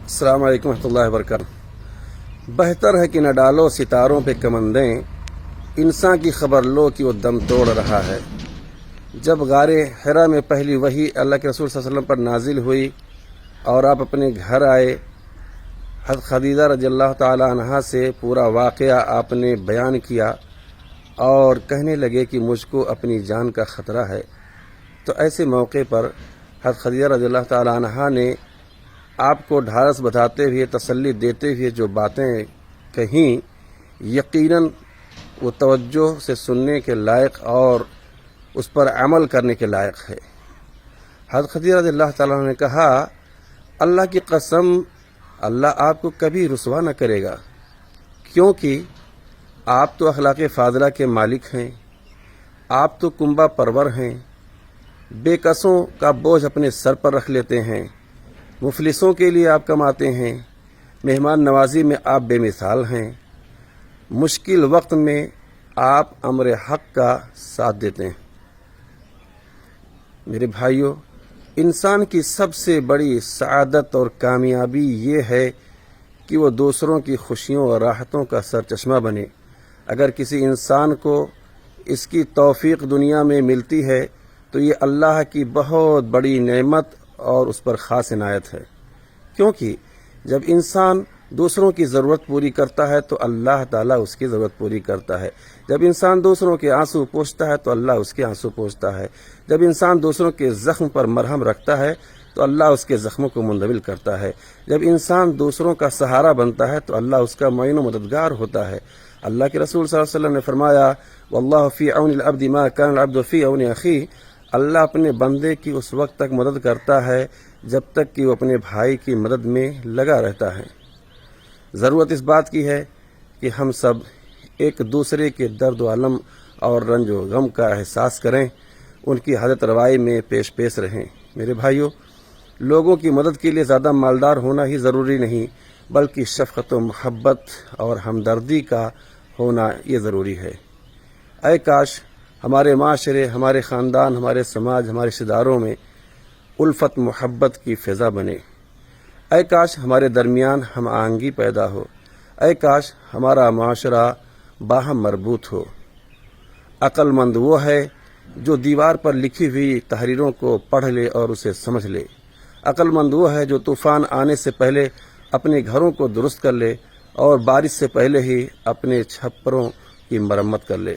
السلام علیکم ورحمۃ اللہ وبرکاتہ۔ بہتر ہے کہ نہ ڈالو ستاروں پہ کمندیں، انسان کی خبر لو کہ وہ دم توڑ رہا ہے۔ جب غار حرا میں پہلی وحی اللہ کے رسول صلی اللہ علیہ وسلم پر نازل ہوئی اور آپ اپنے گھر آئے، حضرت خدیجہ رضی اللہ تعالی عنہا سے پورا واقعہ آپ نے بیان کیا اور کہنے لگے کہ مجھ کو اپنی جان کا خطرہ ہے۔ تو ایسے موقع پر حضرت خدیجہ رضی اللہ تعالی عنہا نے آپ کو ڈھارس بتاتے ہوئے، تسلی دیتے ہوئے جو باتیں کہیں، یقیناً وہ توجہ سے سننے کے لائق اور اس پر عمل کرنے کے لائق ہے۔ حضرت خدیجہ رضی اللہ تعالیٰ عنہ نے کہا، اللہ کی قسم اللہ آپ کو کبھی رسوا نہ کرے گا، کیونکہ آپ تو اخلاق فاضلہ کے مالک ہیں، آپ تو کنبہ پرور ہیں، بے کسوں کا بوجھ اپنے سر پر رکھ لیتے ہیں، مفلسوں کے لیے آپ کماتے ہیں، مہمان نوازی میں آپ بے مثال ہیں، مشکل وقت میں آپ امر حق کا ساتھ دیتے ہیں۔ میرے بھائیوں، انسان کی سب سے بڑی سعادت اور کامیابی یہ ہے کہ وہ دوسروں کی خوشیوں اور راحتوں کا سرچشمہ بنے۔ اگر کسی انسان کو اس کی توفیق دنیا میں ملتی ہے تو یہ اللہ کی بہت بڑی نعمت اور اس پر خاص عنایت ہے، کیونکہ جب انسان دوسروں کی ضرورت پوری کرتا ہے تو اللہ تعالیٰ اس کی ضرورت پوری کرتا ہے۔ جب انسان دوسروں کے آنسو پوچھتا ہے تو اللہ اس کے آنسو پوچھتا ہے۔ جب انسان دوسروں کے زخم پر مرہم رکھتا ہے تو اللہ اس کے زخموں کو منزل کرتا ہے۔ جب انسان دوسروں کا سہارا بنتا ہے تو اللہ اس کا معین و مددگار ہوتا ہے۔ اللہ کے رسول صلی اللہ علیہ وسلم نے فرمایا، واللہ فی عون العبد ما کان العبد فی عون اخیہ، اللہ اپنے بندے کی اس وقت تک مدد کرتا ہے جب تک کہ وہ اپنے بھائی کی مدد میں لگا رہتا ہے۔ ضرورت اس بات کی ہے کہ ہم سب ایک دوسرے کے درد و الم اور رنج و غم کا احساس کریں، ان کی حاجت روائی میں پیش رہیں۔ میرے بھائیوں، لوگوں کی مدد کے لیے زیادہ مالدار ہونا ہی ضروری نہیں، بلکہ شفقت و محبت اور ہمدردی کا ہونا یہ ضروری ہے۔ اے کاش ہمارے معاشرے، ہمارے خاندان، ہمارے سماج، ہمارے رشتہ داروں میں الفت محبت کی فضا بنے۔ اے کاش ہمارے درمیان ہم آہنگی پیدا ہو۔ اے کاش ہمارا معاشرہ باہم مربوط ہو۔ عقل مند وہ ہے جو دیوار پر لکھی ہوئی تحریروں کو پڑھ لے اور اسے سمجھ لے۔ عقل مند وہ ہے جو طوفان آنے سے پہلے اپنے گھروں کو درست کر لے اور بارش سے پہلے ہی اپنے چھپروں کی مرمت کر لے۔